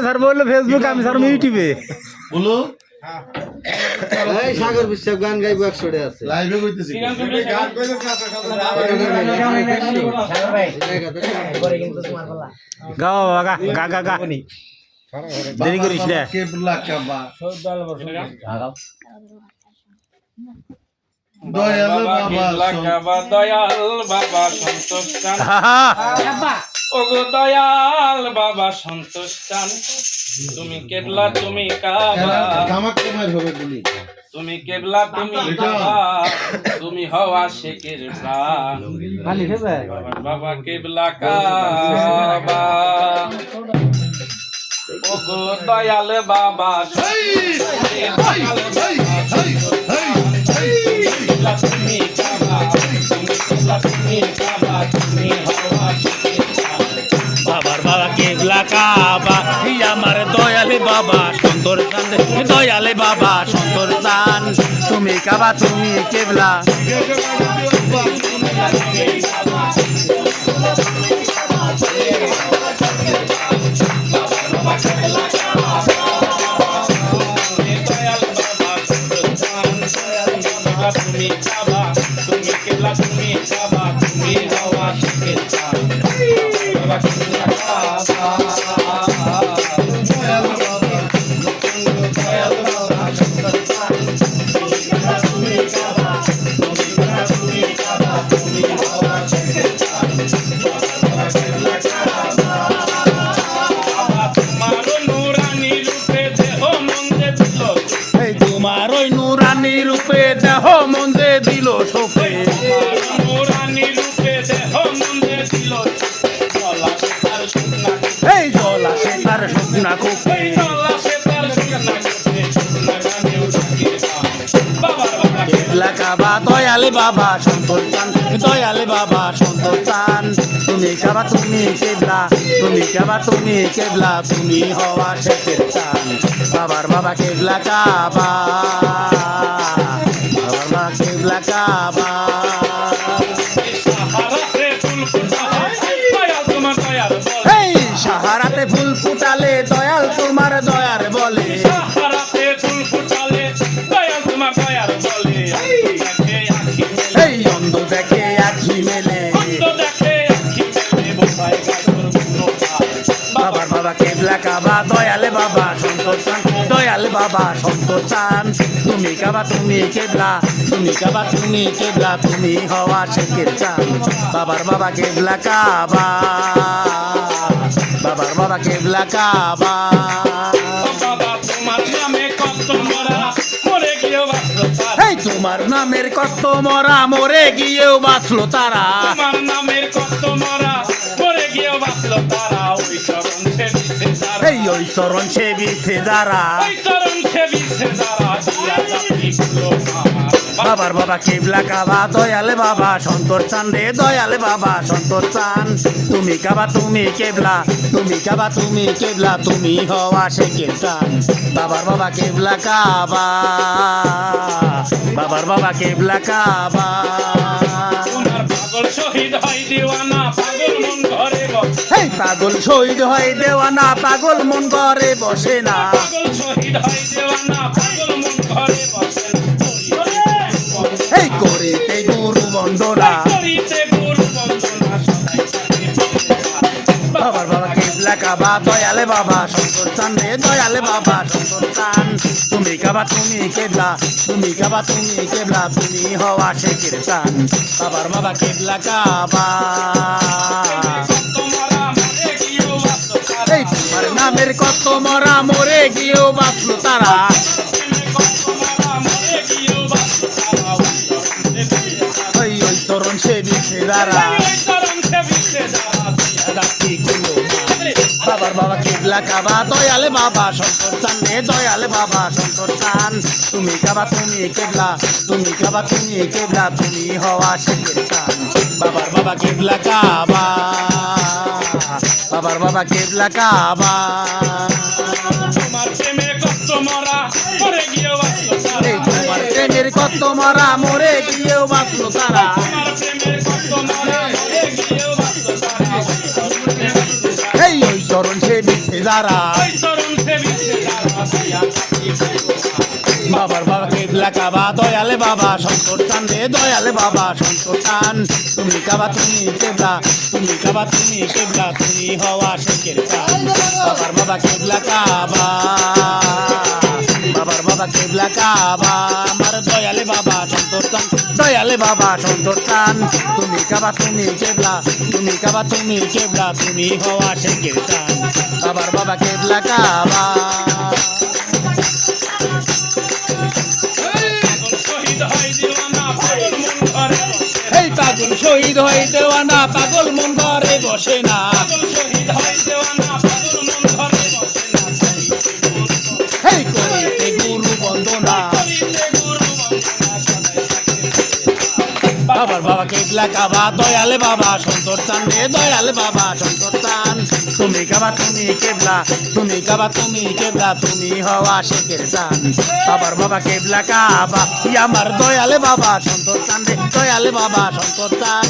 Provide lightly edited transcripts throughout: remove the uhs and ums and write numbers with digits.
Sir বললো Facebook, আমি sir ইউটিউবে বলো। সাগর বিশ্বাস গান গাইবো 100 আছে লাইভে কইতেছি। গাও গা গা গা গা দেরি করিস রে। কেবলা কাবা দয়াল বাবা দয়াল বাবা সন্তোষ চান, ওগো দয়াল বাবা সন্তোষ চান, তুমি কেবলা তুমি কাবা, কামাক তোমার হবে বলি। তুমি কেবলা তুমি কাবা, তুমি হওয়া শেখের প্রাণ, বাবা কেবলা কাবা, ওগো দয়াল বাবা তুমি কাবা, তুমি কাবা, তুমি হওয়া শেখের প্রাণ। বাবার বাবা কেবলা কাবা, আমার দয়ালে বাবা সন্তোষ চান, দয়ালে বাবা সন্তোষ চান, তুমি কাবা তুমি কেবলা। তুমি কাবা, তুমি কেবলা, তুমি কাবা, তুমি হওয়া শেখের প্রাণ, বাবা কেবলা কাবা। তোমার ওই নুরানি রূপে দেহ মন্দে দিল সোফে, এই জলা সে তার শুকনা কোপে, কেবলা কাবা দয়ালে বাবা সন্তোষ চান, দয়ালে বাবা সন্তোষ চান, তুমি কাবা তুমি কেবলা, তুমি কাবা তুমি কেবলা, তুমি হওয়া শেখের চান, বাবার বাবা কেবলা কাবা, বাবার বাবা কেবলা কাবা। এই সাহারাতে ফুল ফুটালে দয়াল তোমার দয়ার বলে, এই অন্ধ দেখে আখি মেলে, বাবার বাবা কেবলা কাবা দয়ালে বাবা সন্তোষ চান, দয়ালে বাবা সন্তোষ চান, তুমি কাবা তুমি কেবলা, তুমি কাবা তুমি কেবলা, তুমি হওয়া শেখের চান, বাবার বাবা কেবলা কাবা, বাবার বাবা কেবলা কাবা। এই তোমার নামের কত মরা মরে গিয়েও বাঁচলো তারা, তোমার নামের কত মরা মরে গিয়েও বাঁচলো তারা, ওই চরণ সেবিছে যারা, এই ওই চরণ সেবিছে যারা, ওই চরণ সেবিছে যারা, দিয়া জাতি গুলো বাবার বাবা কেবলা কাবা দয়ালে বাবা সন্তোষ চান রে, দয়ালে বাবা সন্তোষ চান, তুমি কাবা তুমি কেবলা, তুমি কাবা তুমি কেবলা, তুমি হওয়া শেখের চান, বাবার বাবা কেবলা কাবা, বাবার বাবা কেবলা কাবা। তোমার পাগল শহীদ হয় দিওয়ানা, পাগল মন ঘরে বসে, এই পাগল শহীদ হয় দেওয়ানা, পাগল মন ঘরে বসে না, পাগল শহীদ হয় দেওয়ানা, পাগল মন ঘরে বসে না, এই করিতে গুরু বন্দনা, করিতে গুরু বন্দনা সদাই থাকে বাবার বাবা কেবলা কাবা দয়ালে বাবা সন্তোষ চান রে, দয়ালে বাবা সন্তোষ চান, তুমি কাবা তুমি কেবলা, তুমি কাবা তুমি কেবলা, তুমি হওয়া শেখের চান, বাবার বাবা কেবলা কাবা। এই তোমার নামের কত মরা মরে গিয়েও বাঁচলো তারা, ওই ওই তরুণ সেবিছে যারা, বাবার বাবা কেবলা কাবা দয়ালে বাবা সন্তোষ চান রে, দয়ালে বাবা সন্তোষ চান, তুমি কাবা তুমি কেবলা, তুমি কাবা তুমি কেবলা, তুমি হওয়া শেখের চান, বাবার বাবা কেবলা কাবা, বাবার বাবা কেবলা কাবা। তোমার প্রেমে কত মরা মরে গিয়েও বাঁচলো তারা, এই তোমার প্রেমের কত মরা মরে গিয়েও বাঁচলো তারা, তোমার প্রেমের কত মরা মরে গিয়েও বাঁচলো তারা, চরণ সেবিছে যারা ওই চরণ সেবিছে যারা দিয়া থাকি বাবার বাবা কেবলা কাবা দয়ালে বাবা শঙ্কর চান রে দয়ালে বাবা শঙ্কর চান তুমি কাবা তুমি কেবলা তুমি কাবা তুমি কেবলা তুমি হওয়া শেখের চান বাবার বাবা কেবলা কাবা বাবার বাবা কেবলা কাবা আমার দয়ালে বাবা শঙ্কর চান দয়ালে বাবা শঙ্কর চান তুমি কাবা তুমি কেবলা তুমি কাবা তুমি কেবলা তুমি হওয়া শেখের চান বাবার বাবা কেবলা কাবা শহীদ হয় দিওয়ানা পাগল মন ঘরে বসে এই পাগল শহীদ হয়ে দেওয়ানা পাগল মন ঘরে বসে না পাগল শহীদ হয় দেওয়ানা পাগল মন ঘরে বসে না এই করিতে গুরু বন্দনা করিতে গুরু বন্দনা সদাই থাকে বাবার বাবা কেবলা কাবা দয়ালে বাবা শঙ্কর চান রে দয়ালে বাবা শঙ্কর চান তুমি কাবা তুমি কেবলা তুমি কাবা তুমি কেবলা তুমি হওয়া শেখের চান বাবার বাবা কেবলা কাবা আমার দয়ালে বাবা শঙ্কর চান রে দয়ালে বাবা শঙ্কর চান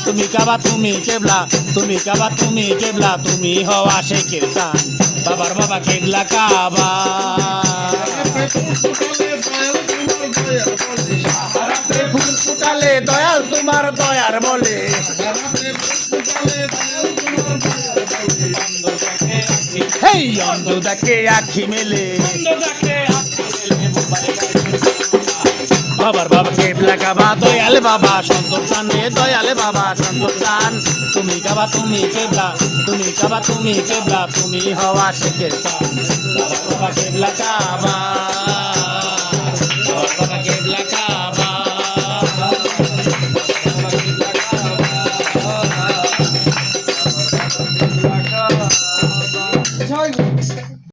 তুমি কাবা তুমি কেবলা তুমি কাবা তুমি কেবলা তুমি হওয়া শেখের চান বাবার বাবা কেবলা কাবা রাতে ফুল ফুটালে দয়াল তোমার দয়ার বলে। রাতে ফুল ফুটালে দয়াল তোমার বন্ধ থাকে আছি হেই অন্ধ দেখে আখি মেলে বন্ধ থাকে আছি মোবাইল বাবার বাবা কেবলা কাবা দয়ালে বাবা শঙ্কর চান রে দয়ালে বাবা শঙ্কর চান তুমি কাবা তুমি কেবলা তুমি কাবা তুমি কেবলা তুমি হওয়া শেখের চান বাবার বাবা কেবলা কাবা বাবার বাবা কেবলা কাবা জয় গুরু।